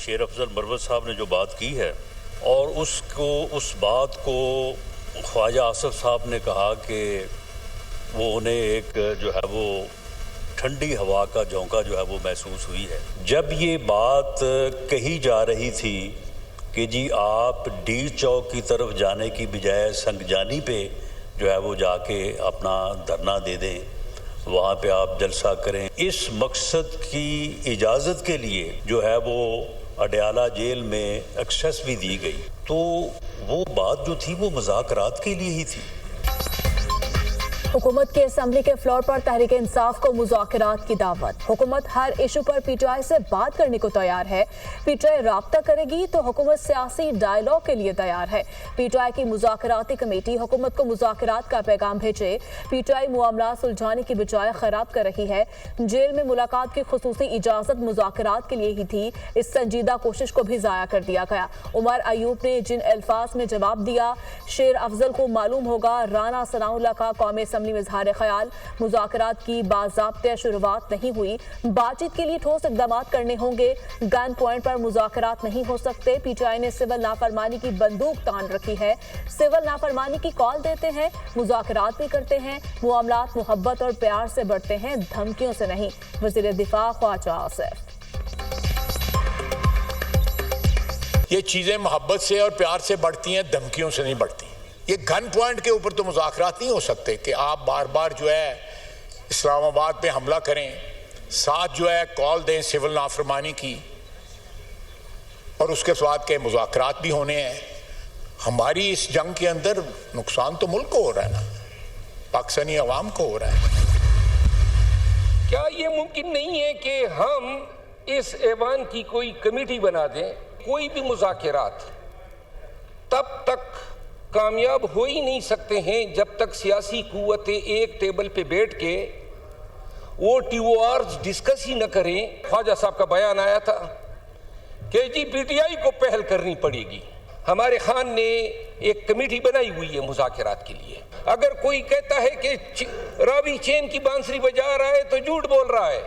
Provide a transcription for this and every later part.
शेर अफजल मरवत साहब ने जो बात की है और उस बात को ख्वाजा आसिफ साहब ने कहा कि वो उन्हें एक जो है वो ठंडी हवा का झोंका जो है वो महसूस हुई है। जब ये बात कही जा रही थी कि जी आप डी चौक की तरफ जाने की बजाय संगजानी पे जो है वो जाके अपना धरना दे दें, वहाँ पे आप जलसा करें, इस मकसद की इजाज़त के लिए जो है वो अडयाला जेल में एक्सेस भी दी गई। तो वो बात जो थी वो मुज़ाकरात के लिए ही थी। हुकूमत के असेंबली के फ्लोर पर तहरीक इंसाफ को मुज़ाकरात की दावत। हुकूमत हर इशू पर पीटीआई से बात करने को तैयार है। पीटीआई राब्ता करेगी तो हुकूमत सियासी डायलॉग के लिए तैयार है। पीटीआई की मुज़ाकराती कमेटी हुकूमत को मुज़ाकरात का पैगाम भेजे। पीटीआई मामला सुलझाने की बजाय खराब कर रही है। जेल में मुलाकात की खुसूसी इजाजत मुज़ाकरात के लिए ही थी। इस संजीदा कोशिश को भी ज़ाया कर दिया गया। उमर अयूब ने जिन अल्फाज में जवाब दिया, शेर अफजल को मालूम होगा राना सनाउल्लाह का कौमी असेंबली में इज़हार ख्याल। मुज़ाकरात की बाज़ाब्ते शुरुआत नहीं हुई, बातचीत के लिए ठोस इक़दाम करने होंगे। गन पॉइंट पर मुज़ाकरात नहीं हो सकते। पीटीआई ने सिविल नाफरमानी की बंदूक तान रखी है। सिविल नाफरमानी की कॉल देते हैं, मुज़ाकरात भी करते हैं। मामलात मोहब्बत और प्यार से बढ़ते हैं, धमकियों से नहीं। वज़ीर दिफा ख्वाजा आसिफ। ये चीजें मोहब्बत से और प्यार से बढ़ती हैं, धमकियों से नहीं बढ़ती। ये गन पॉइंट के ऊपर तो मुज़ाकरात नहीं हो सकते कि आप बार बार जो है इस्लामाबाद पे हमला करें, साथ जो है कॉल दें सिविल नाफरमानी की, और उसके बाद के मुज़ाकरात भी होने हैं। हमारी इस जंग के अंदर नुकसान तो मुल्क को हो रहा है ना, पाकिस्तानी अवाम को हो रहा है। क्या ये मुमकिन नहीं है कि हम इस ऐवान की कोई कमेटी बना दें? कोई भी मुज़ाकरात तब तक कामयाब हो ही नहीं सकते हैं जब तक सियासी कुव्वतें एक टेबल पे बैठ के वो टीओआर्स डिस्कस ही न करें। ख्वाजा साहब का बयान आया था कि जी पीटीआई को पहल करनी पड़ेगी। हमारे खान ने एक कमेटी बनाई हुई है मुज़ाकरात के लिए। अगर कोई कहता है कि रावी चैन की बांसुरी बजा रहा है तो झूठ बोल रहा है।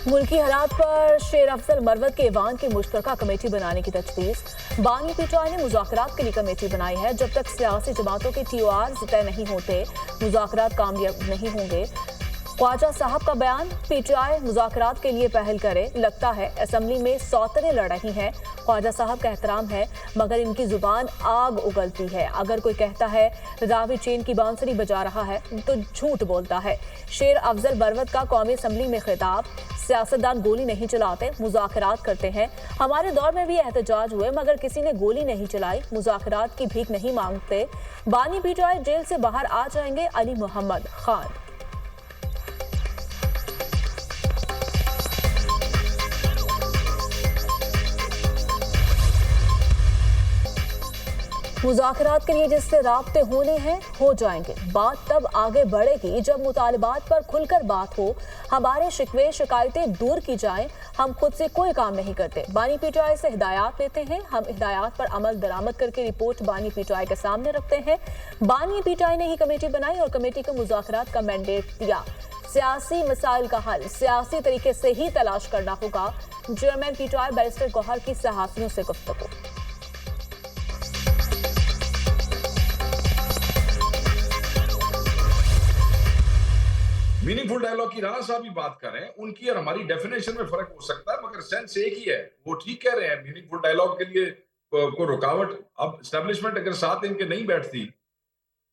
मुल्की हालात पर शेर अफजल मरवत के ऐवान की मुश्तरका कमेटी बनाने की तजवीज़। बानी पीटीआई ने मुज़ाकरात के लिए कमेटी बनाई है। जब तक सियासी जमातों के टीओआर्स तय नहीं होते, मुज़ाकरात कामयाब नहीं होंगे। ख्वाजा साहब का बयान, पीटीआई मुज़ाकरात के लिए पहल करे। लगता है असेंबली में सौतरे लड़ रही हैं। ख्वाजा साहब का एहतराम है मगर इनकी जुबान आग उगलती है। अगर कोई कहता है रावी चेन की बांसुरी बजा रहा है तो झूठ बोलता है। शेर अफजल मरवत का कौमी असेंबली में खिताब, सियासतदान गोली नहीं चलाते, मुज़ाकरात करते हैं। हमारे दौर में भी एहतजाज हुए मगर किसी ने गोली नहीं चलाई। मुज़ाकरात की भीख नहीं मांगते। बानी पीटीआई जेल से बाहर आ जाएंगे। अली मोहम्मद खान। मुज़ाकरात के लिए जिससे राब्ते होने हैं हो जाएंगे। बात तब आगे बढ़ेगी जब मुतालिबात पर खुलकर बात हो, हमारे शिकवे शिकायतें दूर की जाएं। हम खुद से कोई काम नहीं करते, बानी पीटीआई से हिदायत लेते हैं। हम हिदायत पर अमल दरामद करके रिपोर्ट बानी पीटीआई के सामने रखते हैं। बानी पीटीआई ने ही कमेटी बनाई और कमेटी को मुज़ाकरात का मैंडेट दिया। सियासी मसाइल का हल सियासी तरीके से ही तलाश करना होगा। चेयरमैन पीटीआई बैरिस्टर गौहर की सहाफ़ियों से गुफ्तगू। मीनिंगफुल डायलॉग की राणा साहब भी बात कर रहे हैं, उनकी और हमारी डेफिनेशन में फर्क हो सकता है मगर सेंस एक ही है। वो ठीक कह रहे हैं, मीनिंगफुल डायलॉग के लिए को रुकावट, अब एस्टेब्लिशमेंट अगर साथ इनके नहीं बैठती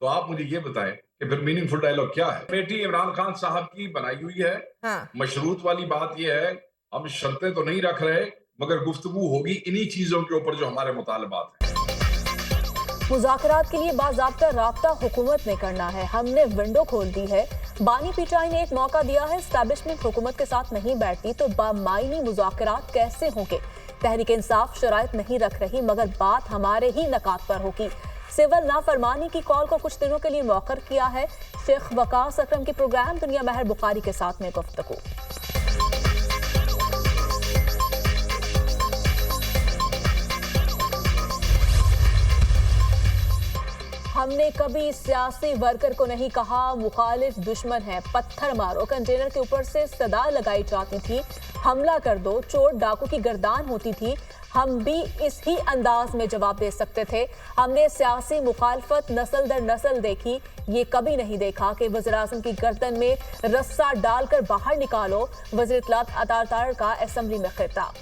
तो आप मुझे ये बताएं कि फिर मीनिंगफुल डायलॉग क्या है। कमेटी इमरान खान साहब की बनाई हुई है। हाँ। मशरूत वाली बात ये है, हम शर्तें तो नहीं रख रहे मगर गुफ्तगू होगी इन्हीं चीजों के ऊपर जो हमारे मुतालबात हैं। मुज़ाकरात के लिए बाज़ाब्ता राब्ता हुकूमत ने करना है। हमने विंडो खोल दी है। बानी पीटीआई ने एक मौका दिया है। एस्टैब्लिशमेंट हुकूमत के साथ नहीं बैठती तो बामायनी मुज़ाकरात कैसे होंगे। तहरीक इंसाफ शराइत नहीं रख रही मगर बात हमारे ही नकात पर होगी। सिविल नाफरमानी की कॉल को कुछ दिनों के लिए मौखर किया है। शेख वकास अकरम की प्रोग्राम दुनिया महर बुखारी के साथ में गुफ्तगू। हमने कभी सियासी वर्कर को नहीं कहा मुखालिफ दुश्मन है, पत्थर मारो। कंटेनर के ऊपर से सदा लगाई जाती थी, हमला कर दो, चोर डाकू की गर्दान होती थी। हम भी इस ही अंदाज में जवाब दे सकते थे। हमने सियासी मुखालफत नस्ल दर नस्ल देखी, ये कभी नहीं देखा कि वज़ीर-ए-आज़म की गर्दन में रस्सा डालकर बाहर निकालो। वज़ीर इत्तलात अतार तारड़ का असेंबली में खिताब।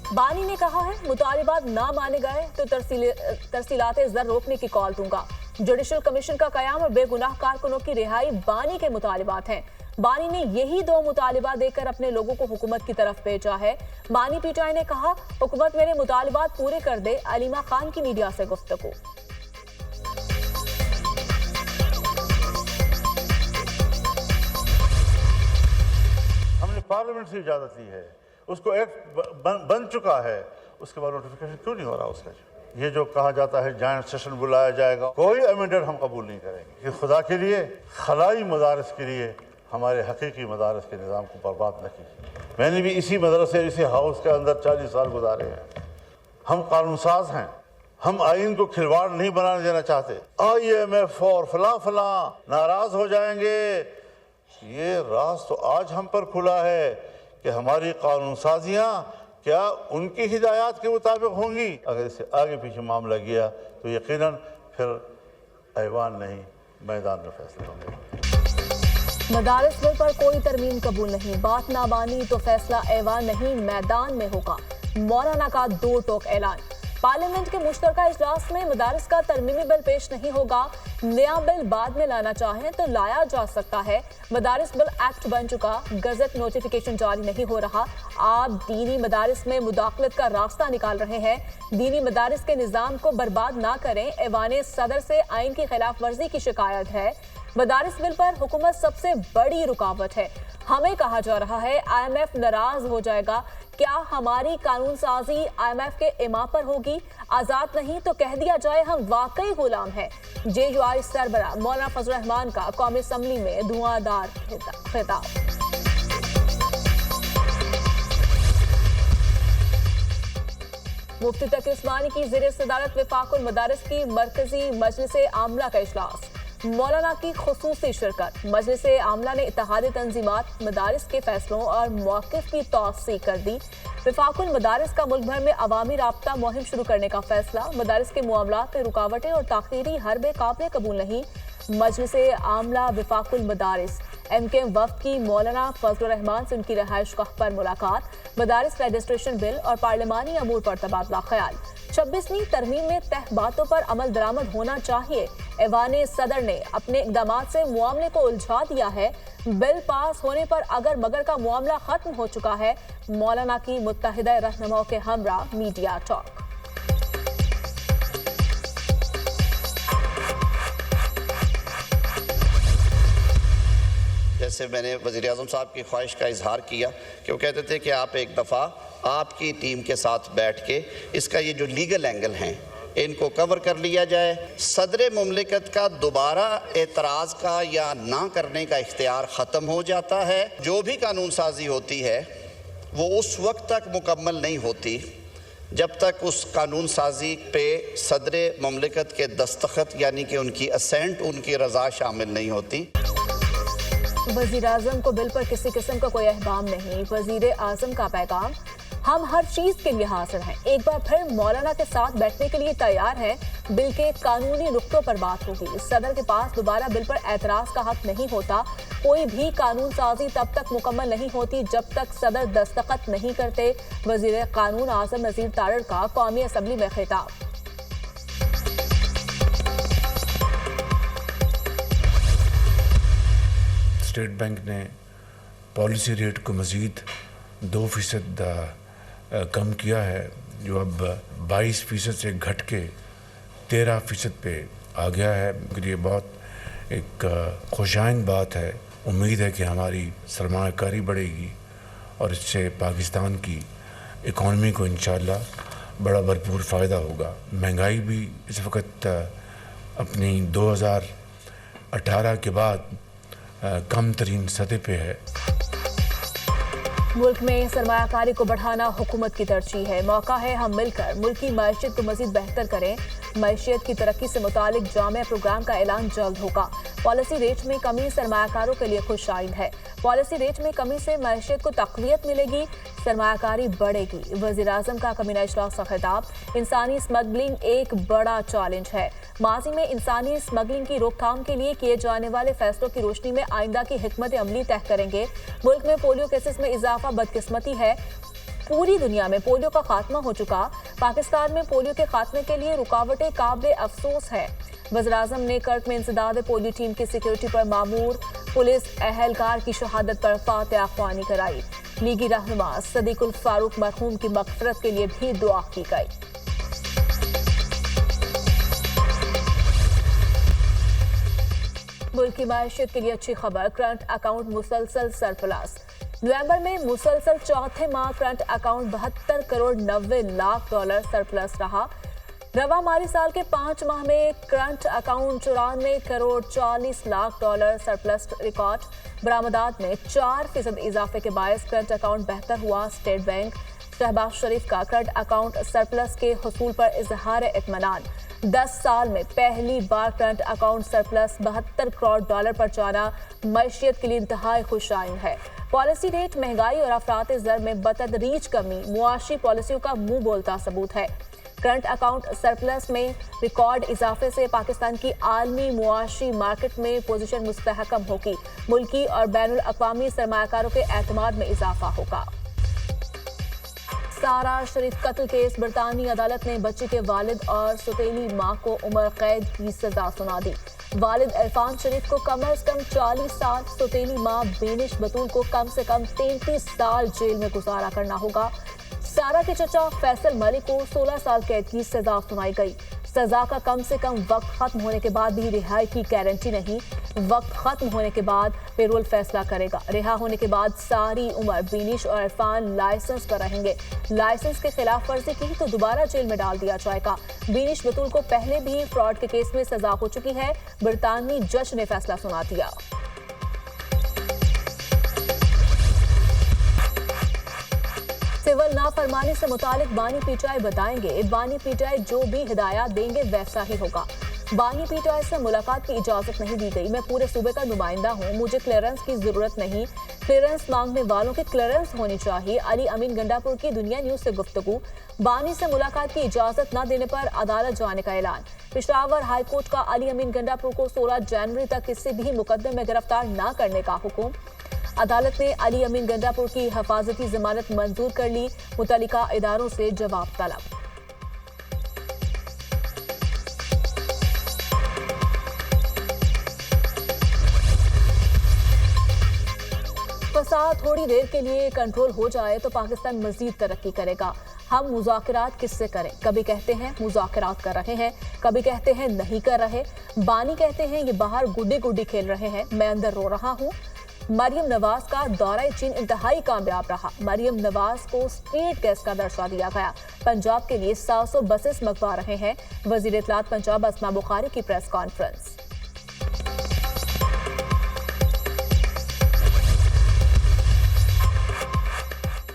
बानी ने कहा है मुतालिबात ना माने गए तो तरसीलाते ज़र रोकने की कॉल दूंगा। जुडिशल कमीशन का कयाम और बेगुनाह कारकुनों की रिहाई बानी के मुतालिबात हैं। बानी ने यही दो मुतालिबा देकर अपने लोगों को हुकूमत की तरफ भेजा है। बानी पीटीआई ने कहा हुकूमत मेरे मुतालिबात पूरे कर दे। अलीमा खान की मीडिया से गुफ्तगू। हमने पार्लियामेंट से इजाजत ली है, उसको एक्ट बन चुका है, उसके बाद नोटिफिकेशन क्यों नहीं हो रहा उसका? ये जो कहा जाता है जॉइंट सेशन बुलाया जाएगा, कोई अमेंडमेंट हम कबूल नहीं करेंगे कि खुदा के लिए खलाई मदारस के लिए हमारे हकीकी मदारस के निज़ाम को बर्बाद न कीजिए। मैंने भी इसी मदरसे इसी हाउस के अंदर 40 साल गुजारे हैं। हम कानून साज हैं, हम आइन को खिलवाड़ नहीं बनाने देना चाहते। IMF और फलां फलां नाराज हो जाएंगे, ये राज तो आज हम पर खुला है कि हमारी कानून साजियाँ क्या उनकी हिदायत के मुताबिक होंगी। अगर इससे आगे पीछे मामला गया तो यकीनन फिर ऐवान नहीं मैदान में फैसले होंगे। मदारिस बिल पर कोई तरमीम कबूल नहीं, बात ना मानी तो फैसला ऐवान नहीं मैदान में होगा। मौलाना का दो टोक ऐलान। पार्लियामेंट के मुश्तरका इजलास में मदारिस का तरमीमी बिल पेश नहीं होगा। नया बिल बाद में लाना चाहें तो लाया जा सकता है। मदारिस बिल एक्ट बन चुका, गजट नोटिफिकेशन जारी नहीं हो रहा। आप दीनी मदारिस में मुदाखलत का रास्ता निकाल रहे हैं। दीनी मदारिस के निज़ाम को बर्बाद ना करें। ऐवान सदर से आइन की खिलाफ वर्जी की शिकायत है। मदारिस बिल पर हुकूमत सबसे बड़ी रुकावट है। हमें कहा जा रहा है IMF नाराज हो जाएगा। क्या हमारी कानून साजी IMF के इमा पर होगी? आजाद नहीं तो कह दिया जाए हम वाकई गुलाम हैं। JUI सरबरा मौलाना फजल रहमान का कौमी असम्बली में धुआंधार खिताब। मुफ्ती तकी उस्मानी की ज़ेर सदारत वफाकुल मदारिस की मरकजी मजलिस आमला का इजलास। मौलाना की खुसूसी शिरकत। मजलिस आमला ने इत्तेहादी तंजीमात मदारिस के फैसलों और मौक़िफ़ की तौसीक़ कर दी। वफाकुल मदारिस का मुल्क भर में अवामी राब्ता मुहिम शुरू करने का फैसला। मदारिस के मामलात में रुकावटें और ताख़ीरी हरबे काबिल कबूल नहीं। मजलिस आमला वफाकुल मदारिस MKM वफ़द की मौलाना फजल रहमान से उनकी रहायश गाह पर मुलाकात। मदारिस रजिस्ट्रेशन बिल और पार्लिमानी अमूर पर तबादला ख्याल। 26वीं तरमीम में तय बातों पर अमल दरामद होना चाहिए। ऐवान सदर ने अपने इक़दामात से मामले को उलझा दिया है। बिल पास होने पर अगर मगर का मामला खत्म हो चुका है। मौलाना की मुत्तहिदा रहनुमाओं के हमरा मीडिया टॉक। जैसे मैंने वज़ीर-ए-आज़म साहब की ख्वाहिश का इजहार किया कि वो कहते थे कि आप एक दफ़ा आपकी टीम के साथ बैठ के इसका ये जो लीगल एंगल हैं इनको कवर कर लिया जाए। सदर मुमलिकत का दोबारा एतराज़ का या ना करने का इख्तियार ख़त्म हो जाता है। जो भी कानून साजी होती है वो उस वक्त तक मुकम्मल नहीं होती जब तक उस कानून साजी पे सदर मुमलिकत के दस्तखत यानी कि उनकी असेंट, उनकी रज़ा शामिल नहीं होती। वज़ीर-ए-आज़म को बिल पर किसी किस्म का कोई अहबाम नहीं। वज़ीर-ए-आज़म का पैगाम हम हर चीज़ के लिए हाजिर हैं। एक बार फिर मौलाना के साथ बैठने के लिए तैयार हैं। बिल के कानूनी नुक्तों पर बात होगी। सदर के पास दोबारा बिल पर एतराज़ का हक नहीं होता। कोई भी कानून साजी तब तक मुकम्मल नहीं होती जब तक सदर दस्तखत नहीं करते। वज़ीर कानून आज़म नज़ीर तारड़ का कौमी असम्बली में खिताब। स्टेट बैंक ने पॉलिसी रेट को मज़ीद 2% कम किया है, जो अब 22% से घट के 13% पे आ गया है। ये बहुत एक खुशाइन बात है। उम्मीद है कि हमारी सरमायाकारी बढ़ेगी और इससे पाकिस्तान की इकॉनमी को इंशाअल्लाह बड़ा भरपूर फ़ायदा होगा। महंगाई भी इस वक्त अपनी 2018 के बाद कम तरीन सतह पे है। मुल्क में सरमायाकारी को बढ़ाना हुकूमत की तरजीह है। मौका है हम मिलकर मुल्क की मईशत को मजीद बेहतर करें। मईशियत की तरक्की से मुतालिक जामिया प्रोग्राम का ऐलान जल्द होगा। पॉलिसी रेट में कमी सरमायाकारों के लिए खुशआइंद है। पॉलिसी रेट में कमी से मईशियत को तक़वियत मिलेगी, सरमायाकारी बढ़ेगी। वज़ीर-ए-आज़म का कमीना इजलास का खिताब। इंसानी स्मगलिंग एक बड़ा चैलेंज है। माजी में इंसानी स्मगलिंग की रोकथाम के लिए किए जाने वाले फैसलों की रोशनी में आइंदा की हिकमत अमली तय करेंगे। मुल्क में पोलियो केसेस में इजाफा बदकिस्मती है। पूरी दुनिया में पोलियो का खात्मा हो चुका, पाकिस्तान में पोलियो के खात्मे के लिए रुकावटें काबिल अफसोस है। वज़ीर-ए-आज़म ने कर्क में इंसदाद पोलियो टीम की सिक्योरिटी पर मामूर पुलिस एहलकार की शहादत पर फातिहा ख्वानी कराई। लीगी रहनुमा सदीकुल फारूक मरहूम की मग़फ़िरत के लिए भी दुआ की गई। मुल्क की मईशत के लिए अच्छी खबर, करंट अकाउंट मुसलसल सरप्लस। नवंबर में मुसलसल चौथे माह current account 72 crore 90 lakh dollar surplus रहा। रवा माली साल के 5 माह में current account 94 crore 40 lakh dollar surplus record. बरामदात में 4% इजाफे के बायस करंट अकाउंट बेहतर हुआ। स्टेट बैंक शहबाज शरीफ का करंट अकाउंट सरप्लस के हुसूल पर इजहार इत्मीनान। 10 साल में पहली बार current account surplus 72 crore dollar पर जाना मईशियत के लिए इंतहाई खुशआइंद है। पॉलिसी रेट, महंगाई और अफरात ज़र में बतदरीज कमी मुआशी पॉलिसियों का मुंह बोलता सबूत है। करंट अकाउंट सरप्लस में रिकॉर्ड इजाफे से पाकिस्तान की आलमी मुआशी मार्केट में पोजीशन मुस्तहकम होगी। मुल्की और बैनुल अक़वामी सरमायाकारों के एतमाद में इजाफा होगा। सारा शरीफ कत्ल केस, बरतानी अदालत ने बच्ची के वालिद और सौतेली मां को उम्र कैद की सजा सुना दी। वालिद इरफान शरीफ को कम से कम 40 साल, सौतेली मां बेनिश बतूल को कम से कम 33 साल जेल में गुजारा करना होगा। सारा के चचा फैसल मलिक को 16 साल कैद की सजा सुनाई गई। सजा का कम से कम वक्त खत्म होने के बाद भी रिहाई की गारंटी नहीं। वक्त खत्म होने के बाद पेरोल फैसला करेगा। रिहा होने के बाद सारी उम्र बेनिश और इरफान लाइसेंस पर रहेंगे। लाइसेंस के खिलाफ वर्जी की तो दोबारा जेल में डाल दिया जाएगा। बेनिश बतूल को पहले भी फ्रॉड के केस में सजा हो चुकी है। बरतानवी जज ने फैसला सुना दिया। सिविल नाफरमानी से मुतालिक बानी पीटीआई बताएंगे, बानी पीटीआई जो भी हिदायत देंगे वैसा ही होगा। बानी पीटीआई से मुलाकात की इजाजत नहीं दी गई। मैं पूरे सूबे का नुमाइंदा हूँ, मुझे क्लियरेंस की जरूरत नहीं। क्लियरेंस मांगने वालों की क्लियरेंस होनी चाहिए। अली अमीन गंडापुर की दुनिया न्यूज से गुफ्तगू। बानी से मुलाकात की इजाजत न देने पर अदालत जाने का ऐलान। पेशावर हाई कोर्ट का अली अमीन गंडापुर को 16 जनवरी तक किसी भी मुकदमे में गिरफ्तार न करने का हुक्म। अदालत ने अली अमीन गंडापुर की हिफाजती जमानत मंजूर कर ली। मुतल्लिका इदारों से जवाब तलब। फसाद थोड़ी देर के लिए कंट्रोल हो जाए तो पाकिस्तान मजीद तरक्की करेगा। हम मुज़ाकरात किससे करें? कभी कहते हैं मुज़ाकरात कर रहे हैं, कभी कहते हैं नहीं कर रहे। बानी कहते हैं ये बाहर गुड्डी गुड्डी खेल रहे हैं, मैं अंदर रो रहा हूँ। मरियम नवाज का दौरा चीन इंतहाई कामयाब रहा। मरियम नवाज को स्टेट गेस्ट का दर्जा दिया गया। पंजाब के लिए 700 बसेस मंगवा रहे हैं। वजीर इत्तलात पंजाब अस्मा बुखारी की प्रेस कॉन्फ्रेंस।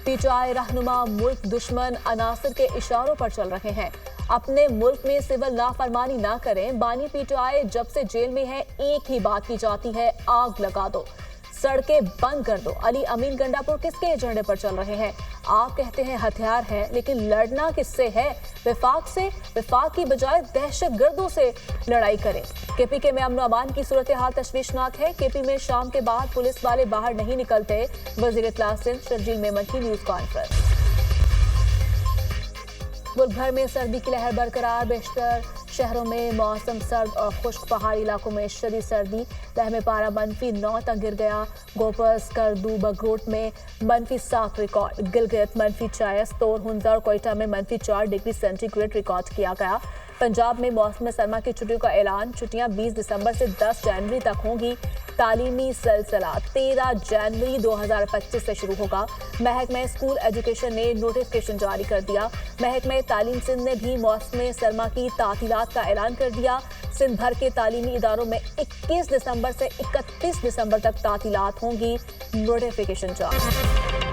पीटीआई रहनुमा मुल्क दुश्मन अनासिर के इशारों पर चल रहे हैं। अपने मुल्क में सिविल नाफरमानी ना करें। बानी पीटीआई जब से जेल में है एक ही बात की जाती है, आग लगा दो, सड़कें बंद कर दो। अली अमीन गंडापुर किसके एजेंडे पर चल रहे हैं? आप कहते हैं हथियार है, लेकिन लड़ना किससे है? विफाक से। विफाक की बजाय दहशतगर्दों से लड़ाई करें। केपी में अमन अमान की सूरत हाल तशवीशनाक है। केपी में शाम के बाद पुलिस वाले बाहर नहीं निकलते। वजीर इत्तलात सिंध शर्जील मेमन की न्यूज कॉन्फ्रेंस। मुल्क भर में सर्दी की लहर बरकरार। बेशतर शहरों में मौसम सर्द और खुश्क, पहाड़ी इलाकों में शदीद सर्दी। लह में पारा -9 तक गिर गया। गोपस, करदू, बगरोट में -7 रिकॉर्ड। गिलगित -40, तोर, हुंजा और कोयटा में -4 डिग्री सेंटीग्रेड रिकॉर्ड किया गया। पंजाब में मौसम सरमा की छुट्टियों का ऐलान। छुट्टियां 20 दिसंबर से 10 जनवरी तक होंगी। तालीमी सिलसिला 13 जनवरी 2025 से शुरू होगा। महकमा स्कूल एजुकेशन ने नोटिफिकेशन जारी कर दिया। महकमा तालीम सिंध ने भी मौसम सरमा की तातीलात का ऐलान कर दिया। सिंध भर के तालीमी इदारों में 21 दिसंबर से 31 दिसंबर तक तातीलात होंगी। नोटिफिकेशन जारी।